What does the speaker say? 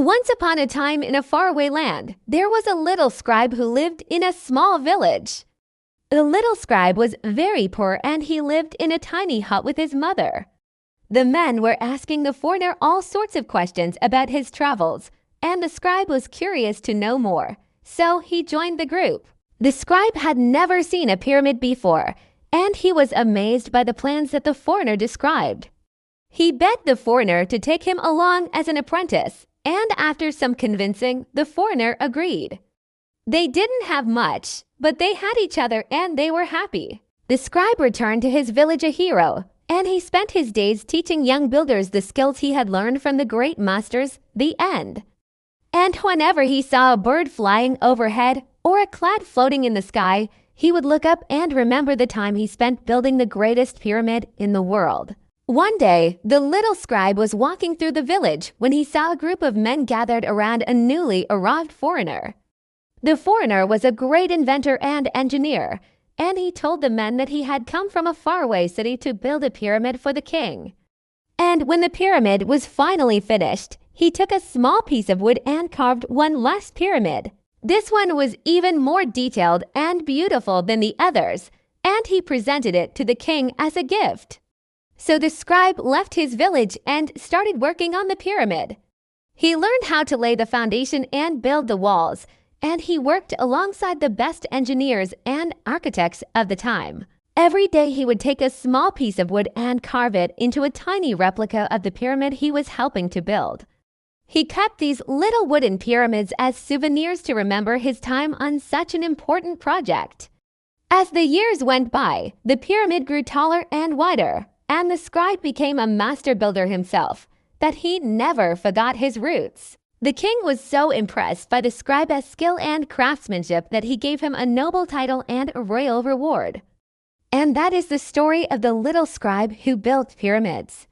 Once upon a time in a faraway land, there was a little scribe who lived in a small village. The little scribe was very poor and he lived in a tiny hut with his mother. The men were asking the foreigner all sorts of questions about his travels, and the scribe was curious to know more, so he joined the group. The scribe had never seen a pyramid before, and he was amazed by the plans that the foreigner described. He begged the foreigner to take him along as an apprentice, and after some convincing, the foreigner agreed. They didn't have much, but they had each other and they were happy. The scribe returned to his village a hero, and he spent his days teaching young builders the skills he had learned from the great masters, the end. And whenever he saw a bird flying overhead or a cloud floating in the sky, he would look up and remember the time he spent building the greatest pyramid in the world. One day, the little scribe was walking through the village when he saw a group of men gathered around a newly arrived foreigner. The foreigner was a great inventor and engineer, and he told the men that he had come from a faraway city to build a pyramid for the king. And when the pyramid was finally finished, he took a small piece of wood and carved one last pyramid. This one was even more detailed and beautiful than the others, and he presented it to the king as a gift. So the scribe left his village and started working on the pyramid. He learned how to lay the foundation and build the walls, and he worked alongside the best engineers and architects of the time. Every day he would take a small piece of wood and carve it into a tiny replica of the pyramid he was helping to build. He kept these little wooden pyramids as souvenirs to remember his time on such an important project. As the years went by, the pyramid grew taller and wider, and the scribe became a master builder himself, that he never forgot his roots. The king was so impressed by the scribe's skill and craftsmanship that he gave him a noble title and a royal reward. And that is the story of the little scribe who built pyramids.